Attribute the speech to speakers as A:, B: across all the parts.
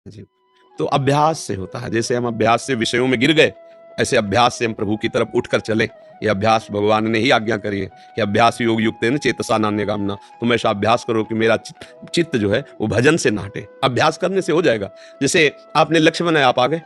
A: जी। तो अभ्यास से होता है, जैसे हम अभ्यास से विषयों में गिर गए, ऐसे अभ्यास से हम प्रभु की तरफ उठकर चले। ये अभ्यास भगवान ने ही आज्ञा करी है कि अभ्यास योग युक्तेन चेतसा नान्यगामिना। तुम ऐसा अभ्यास करो कि मेरा चित्त जो है वो भजन से ना हटे। अभ्यास करने से हो जाएगा। जैसे आपने लक्ष्य बनाया, आप आ गए।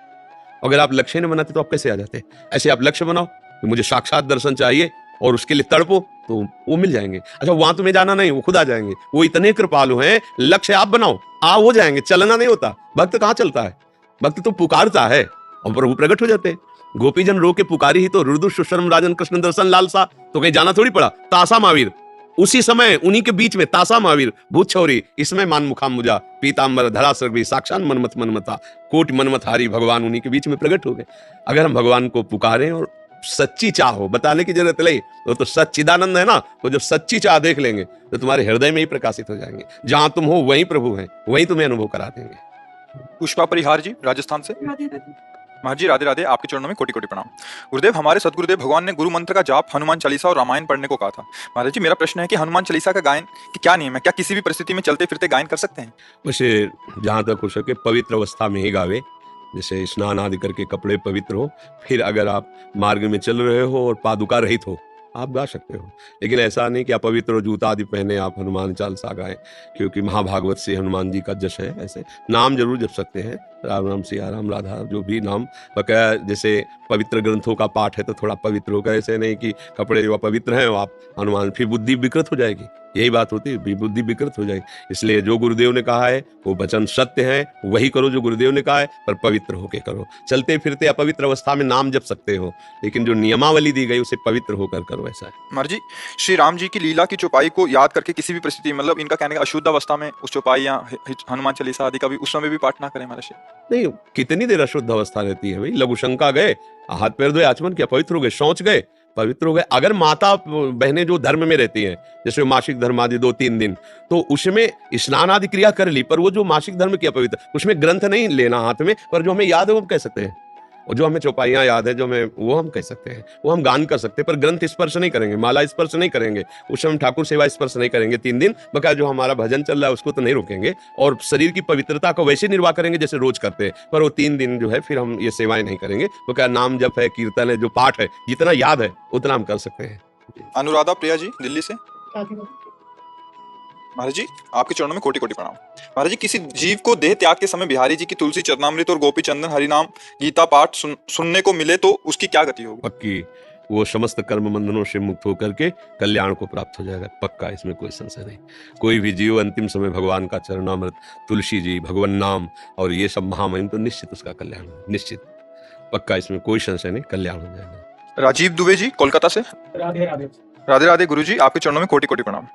A: अगर आप लक्ष्य नहीं बनाते तो आप कैसे आ जाते? ऐसे आप लक्ष्य बनाओ कि मुझे साक्षात दर्शन चाहिए और उसके लिए तड़पो, तो वो मिल जाएंगे। अच्छा, वहां तुम्हें जाना नहीं, वो खुद आ जाएंगे। वो इतने कृपालु हैं। लक्ष्य आप बनाओ, हो जाएंगे। चलना नहीं होता। भक्त कहाँ चलता है? भक्त तो पुकारता है और प्रभु प्रकट हो जाते हैं। गोपीजन रो के पुकारी ही तो रुदु सुशर्म राजन कृष्ण दर्शन लालसा। तो कहीं जाना थोड़ी पड़ा। तासा महावीर उसी समय उन्हीं के बीच में, तासा महावीर भूत छौरी इसमें मान मुखाम मुजा पीताम्बर धरा सर्वी साक्षात मनमत मनमता कोटि मनमत हारी, भगवान उन्हीं के बीच में प्रकट हो गए। अगर हम भगवान को पुकारें और सच्ची चाह हो, बताने की जरूरत नहीं, वो तो सच्चिदानंद है ना। तो जब सच्ची चाह देख लेंगे तो तुम्हारे हृदय में ही प्रकाशित हो जाएंगे। जहां तुम हो वहीं प्रभु हैं, वहीं तुम्हें अनुभव करा देंगे।
B: पुष्पा परिहार जी राजस्थान से। महाराज जी राधे राधे, आपके चरणों में कोटि कोटि प्रणाम। गुरुदेव, हमारे सदगुरुदेव भगवान ने गुरु मंत्र का जाप, हनुमान चालीसा और रामायण पढ़ने को कहा था। महाराज जी, मेरा प्रश्न है कि हनुमान चालीसा का गायन की क्या नियम है? क्या किसी भी परिस्थिति में चलते फिरते गायन कर सकते हैं?
A: वैसे जहां तक हो सके पवित्र अवस्था में ही गावे। जैसे स्नान आदि करके कपड़े पवित्र हो, फिर अगर आप मार्ग में चल रहे हो और पादुका रहित हो, आप गा सकते हो। लेकिन ऐसा नहीं कि आप पवित्र जूता आदि पहने आप हनुमान चालीसा गाएं, क्योंकि महाभागवत से हनुमान जी का जश है। ऐसे नाम जरूर जप सकते हैं, राम राम सिया राम राधा, जो भी नाम बकाया। जैसे पवित्र ग्रंथों का पाठ है तो थोड़ा पवित्र होकर, ऐसे नहीं कि कपड़े जो पवित्र हैं आप हनुमान, फिर बुद्धि विकृत हो जाएगी। यही बात होती है, बुद्धि विकृत हो जाएगी। इसलिए जो गुरुदेव ने कहा है वो वचन सत्य है, वही करो जो गुरुदेव ने कहा है, पर पवित्र होके करो। चलते फिरते अपवित्र अवस्था में नाम जप सकते हो, लेकिन जो नियमावली दी गई उसे पवित्र होकर करो, ऐसा है।
B: महाराज जी, श्री राम जी की लीला की चौपाई को याद करके किसी भी परिस्थिति, मतलब इनका कहने का अशुद्ध अवस्था में उस चौपाई या हनुमान चालीसा आदि का भी उस समय भी पाठ ना करें महाराज जी?
A: नहीं, कितनी देर अशुद्ध अवस्था रहती है भाई। लघु शंका गए, हाथ पैर धोए, आचमन किया, पवित्र हो गए। शौच गए, पवित्र हो गए। अगर माता बहनें जो धर्म में रहती हैं, जैसे मासिक धर्म आदि 2-3 दिन, तो उसमें स्नान आदि क्रिया कर ली, पर वो जो मासिक धर्म किया पवित्र, उसमें ग्रंथ नहीं लेना हाथ में, पर जो हमें याद है वो हम कह सकते हैं। और जो हमें चौपाइयां याद है, जो हमें, वो हम कह सकते हैं, वो हम गान कर सकते हैं, पर ग्रंथ स्पर्श नहीं करेंगे, माला स्पर्श नहीं करेंगे, उस समय ठाकुर सेवा स्पर्श नहीं करेंगे 3 दिन। बकाया जो हमारा भजन चल रहा है उसको तो नहीं रोकेंगे, और शरीर की पवित्रता को वैसे निर्वाह करेंगे जैसे रोज करते हैं, पर वो 3 दिन जो है फिर हम ये सेवाएं नहीं करेंगे। बकाया नाम जप है, कीर्तन है, जो पाठ है, जितना याद है उतना हम कर सकते हैं।
B: अनुराधा प्रिया जी दिल्ली से। महाराज जी, आपके चरणों में कोटि कोटि प्रणाम। महाराज जी, किसी जीव को देह त्याग के समय बिहारी जी की तुलसी चरणामृत और गोपी चंदन हरिनाम गीता पाठ सुनने को मिले तो उसकी क्या गति होगी?
A: पक्की, वो समस्त कर्म बंधनों से मुक्त होकर के कल्याण को प्राप्त हो जाएगा, पक्का, इसमें कोई संशय नहीं। कोई भी जीव अंतिम समय भगवान का चरणामृत, तुलसी जी, भगवान नाम और ये सब महामहिम, तो निश्चित उसका कल्याण हो, निश्चित, पक्का, इसमें कोई संशय नहीं, कल्याण हो जाएगा।
B: राजीव दुबे जी कोलकाता से।
C: राधे राधे।
B: राधे राधे गुरुजी, आपके चरणों में कोटि कोटि प्रणाम।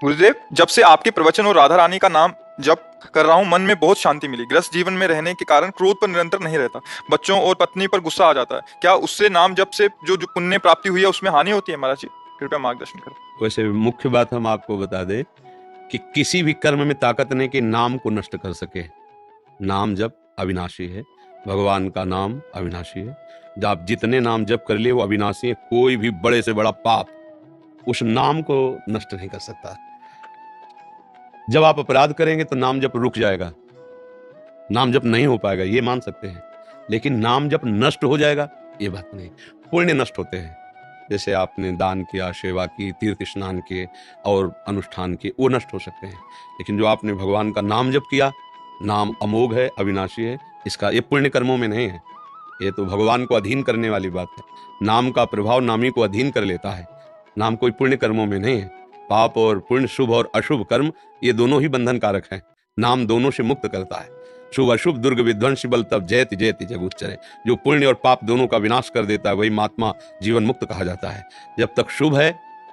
B: गुरुदेव, जब से आपके प्रवचन और राधा रानी का नाम जप कर रहा हूँ, मन में बहुत शांति मिली। ग्रस्त जीवन में रहने के कारण क्रोध पर निरंतर नहीं रहता, बच्चों और पत्नी पर गुस्सा आ जाता है। क्या उससे नाम जप से जो पुण्य प्राप्ति हुई है उसमें हानि होती है? महाराज जी कृपया मार्गदर्शन करें।
A: वैसे मुख्य बात हम आपको बता दें कि किसी भी कर्म में ताकत नहीं कि नाम को नष्ट कर सके। नाम जप अविनाशी है, भगवान का नाम अविनाशी है। जब आप जितने नाम जप कर लिए वो अविनाशी है। कोई भी बड़े से बड़ा पाप उस नाम को नष्ट नहीं कर सकता। जब आप अपराध करेंगे तो नाम जप रुक जाएगा, नाम जप नहीं हो पाएगा, ये मान सकते हैं। लेकिन नाम जप नष्ट हो जाएगा, ये बात नहीं। पुण्य नष्ट होते हैं, जैसे आपने दान किया, सेवा की, तीर्थ स्नान किए और अनुष्ठान किए, वो नष्ट हो सकते हैं। लेकिन जो आपने भगवान का नाम जप किया, नाम अमोघ है, अविनाशी है, इसका ये पुण्य कर्मों में नहीं है। ये तो भगवान को अधीन करने वाली बात है। नाम का प्रभाव नामी को अधीन कर लेता है, नाम कोई पुण्य कर्मों में नहीं है। पाप और पुण्य, शुभ और अशुभ कर्म, ये दोनों ही बंधन कारक हैं। नाम दोनों से मुक्त करता है। शुभ अशुभ दुर्ग विध्वंसी बल तब जयति जयति जग उच्चरे। जो पुण्य और पाप दोनों का विनाश कर देता है वही महात्मा जीवन मुक्त कहा जाता है। जब तक शुभ है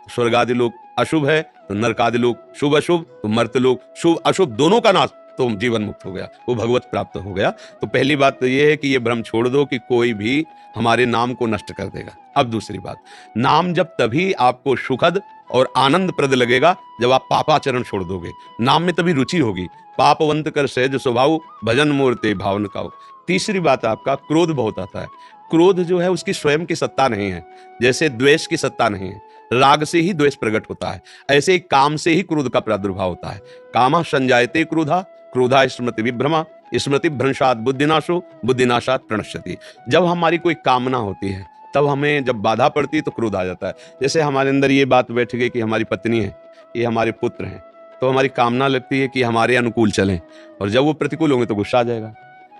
A: स्वर्ग आदि लोग, अशुभ है तो नरक आदि लोग, शुभ अशुभ तो मर्त्य लोग, शुभ अशुभ दोनों का नाश, तो जीवन मुक्त हो गया, वो भगवत प्राप्त हो गया। तो पहली बात तो ये है कि ये भ्रम छोड़ दो कि कोई भी हमारे नाम को नष्ट कर देगा। अब दूसरी बात, नाम जब तभी आपको सुखद और आनंद प्रद लगेगा जब आप पापाचरण छोड़ दोगे। नाम में तभी रुचि होगी। पापवंत कर सहज स्वभाव, भजन मूर्ते भावन का। तीसरी बात, आपका क्रोध बहुत आता है। क्रोध जो है उसकी स्वयं की सत्ता नहीं है, जैसे द्वेष की सत्ता नहीं है। राग से ही द्वेष प्रकट होता है, ऐसे ही काम से ही क्रोध का प्रादुर्भाव होता है। कामा संजायते क्रोधा, क्रोधा स्मृति विभ्रमा, स्मृति भ्रंशात बुद्धिनाशो बुद्धिनाशात प्रणश्यति। जब हमारी कोई कामना होती है तब हमें जब बाधा पड़ती है तो क्रोध आ जाता है। जैसे हमारे अंदर ये बात बैठ गई कि हमारी पत्नी है, ये हमारे पुत्र हैं, तो हमारी कामना लगती है कि हमारे अनुकूल चलें, और जब वो प्रतिकूल होंगे तो गुस्सा आ जाएगा।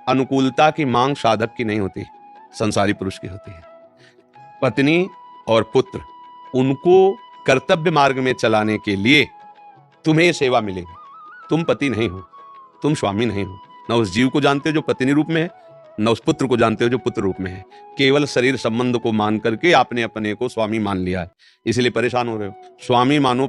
A: अनुकूलता की मांग साधक की नहीं होती, संसारी पुरुष की होती है। पत्नी और पुत्र, उनको कर्तव्य मार्ग में चलाने के लिए तुम्हें सेवा मिलेगी। तुम पति नहीं हो, तुम स्वामी नहीं हो, न उस जीव को जानते हो जो पत्नी रूप में है, न उस पुत्र को जानते हो जो पुत्र रूप में है। केवल शरीर संबंध को मान करके आपने अपने को स्वामी मान लिया है, इसलिए परेशान हो रहे हो। स्वामी मानो